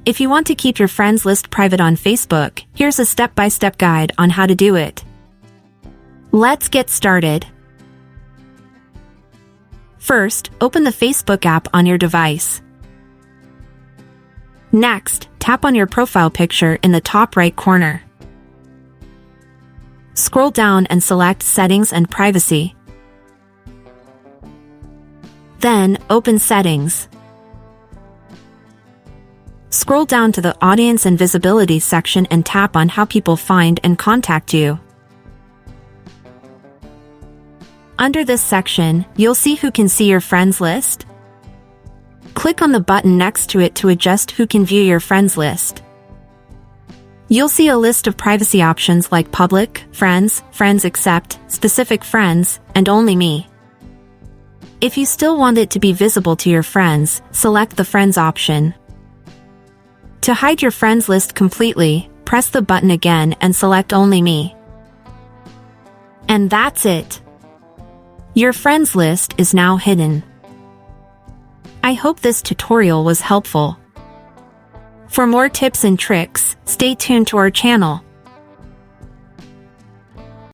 If you want to keep your friends list private on Facebook, here's a step-by-step guide on how to do it. Let's get started. First, open the Facebook app on your device. Next, tap on your profile picture in the top right corner. Scroll down and select Settings and Privacy. Then, open Settings. Scroll down to the Audience and Visibility section and tap on How People Find and Contact You. Under this section, you'll see who can see your friends list. Click on the button next to it to adjust who can view your friends list. You'll see a list of privacy options like Public, Friends, Friends Except, Specific Friends, and Only Me. If you still want it to be visible to your friends, select the Friends option. To hide your friends list completely, press the button again and select Only Me. And that's it. Your friends list is now hidden. I hope this tutorial was helpful. For more tips and tricks, stay tuned to our channel.